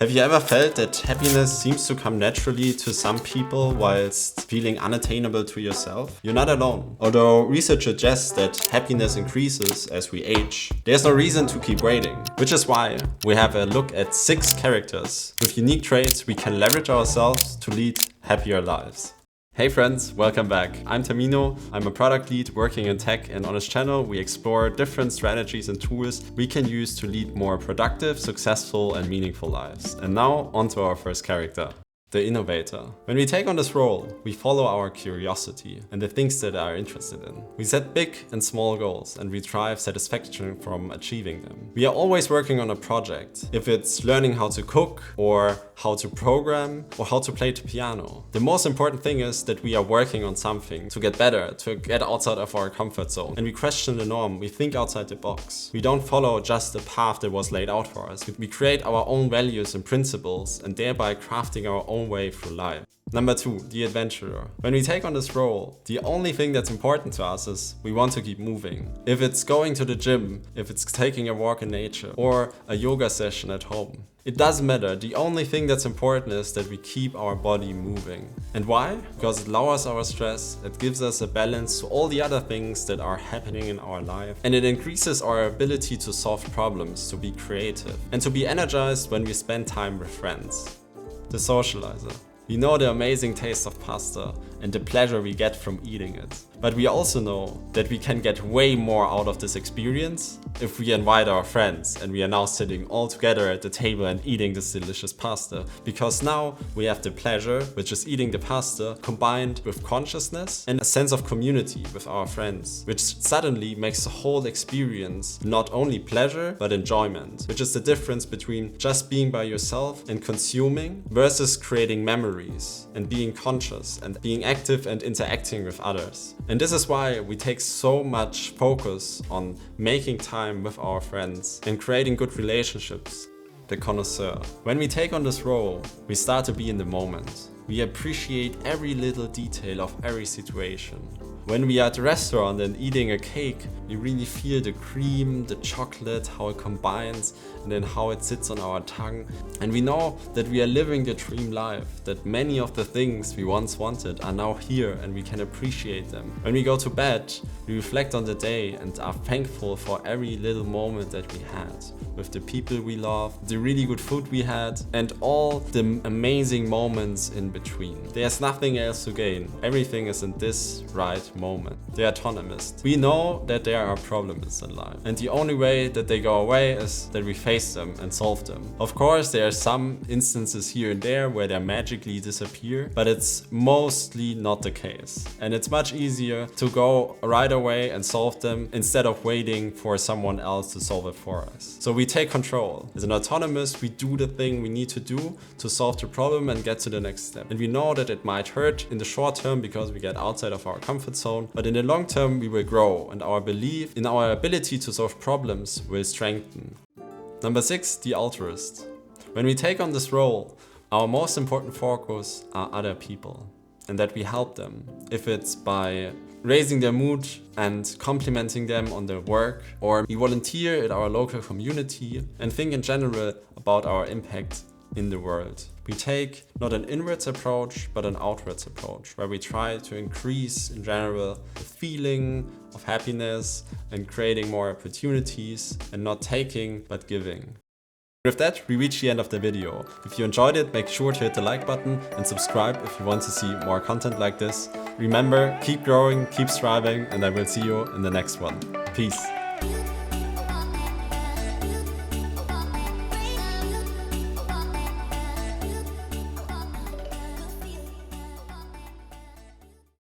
Have you ever felt that happiness seems to come naturally to some people whilst feeling unattainable to yourself? You're not alone. Although research suggests that happiness increases as we age, there's no reason to keep waiting. Which is why we have a look at 6 characters with unique traits we can leverage ourselves to lead happier lives. Hey friends, welcome back. I'm Tamino. I'm a product lead working in tech, and on this channel we explore different strategies and tools we can use to lead more productive, successful and meaningful lives. And now on to our first character. The Innovator. When we take on this role, we follow our curiosity and the things that are interested in. We set big and small goals and we drive satisfaction from achieving them. We are always working on a project, if it's learning how to cook or how to program or how to play the piano. The most important thing is that we are working on something to get better, to get outside of our comfort zone. And we question the norm, we think outside the box. We don't follow just the path that was laid out for us. We create our own values and principles and thereby crafting our own way through life. Number 2, the adventurer. When we take on this role, the only thing that's important to us is we want to keep moving. If it's going to the gym, if it's taking a walk in nature, or a yoga session at home. It doesn't matter. The only thing that's important is that we keep our body moving. And why? Because it lowers our stress, it gives us a balance to all the other things that are happening in our life, and it increases our ability to solve problems, to be creative, and to be energized when we spend time with friends. The Socialiser. We know the amazing taste of pasta and the pleasure we get from eating it. But we also know that we can get way more out of this experience if we invite our friends and we are now sitting all together at the table and eating this delicious pasta. Because now we have the pleasure, which is eating the pasta, combined with consciousness and a sense of community with our friends, which suddenly makes the whole experience not only pleasure, but enjoyment, which is the difference between just being by yourself and consuming versus creating memories and being conscious and being active and interacting with others. And this is why we take so much focus on making time with our friends and creating good relationships. The Connoisseur. When we take on this role, we start to be in the moment. We appreciate every little detail of every situation. When we are at the restaurant and eating a cake, we really feel the cream, the chocolate, how it combines, and then how it sits on our tongue. And we know that we are living the dream life, that many of the things we once wanted are now here and we can appreciate them. When we go to bed, we reflect on the day and are thankful for every little moment that we had with the people we love, the really good food we had, and all the amazing moments in between. There's nothing else to gain. Everything is in this right moment. The Autonomist. We know that there are problems in life, and the only way that they go away is that we face them and solve them. Of course, there are some instances here and there where they magically disappear, but it's mostly not the case. And it's much easier to go right away and solve them instead of waiting for someone else to solve it for us. So we take control. As an autonomist, we do the thing we need to do to solve the problem and get to the next step. And we know that it might hurt in the short term because we get outside of our comfort zone, but in the long term we will grow and our belief in our ability to solve problems will strengthen. Number 6, the Altruist. When we take on this role, our most important focus are other people and that we help them. If it's by raising their mood and complimenting them on their work, or we volunteer at our local community and think in general about our impact in the world. We take not an inwards approach, but an outwards approach, where we try to increase in general the feeling of happiness and creating more opportunities and not taking, but giving. With that, we reach the end of the video. If you enjoyed it, make sure to hit the like button and subscribe if you want to see more content like this. Remember, keep growing, keep striving, and I will see you in the next one. Peace.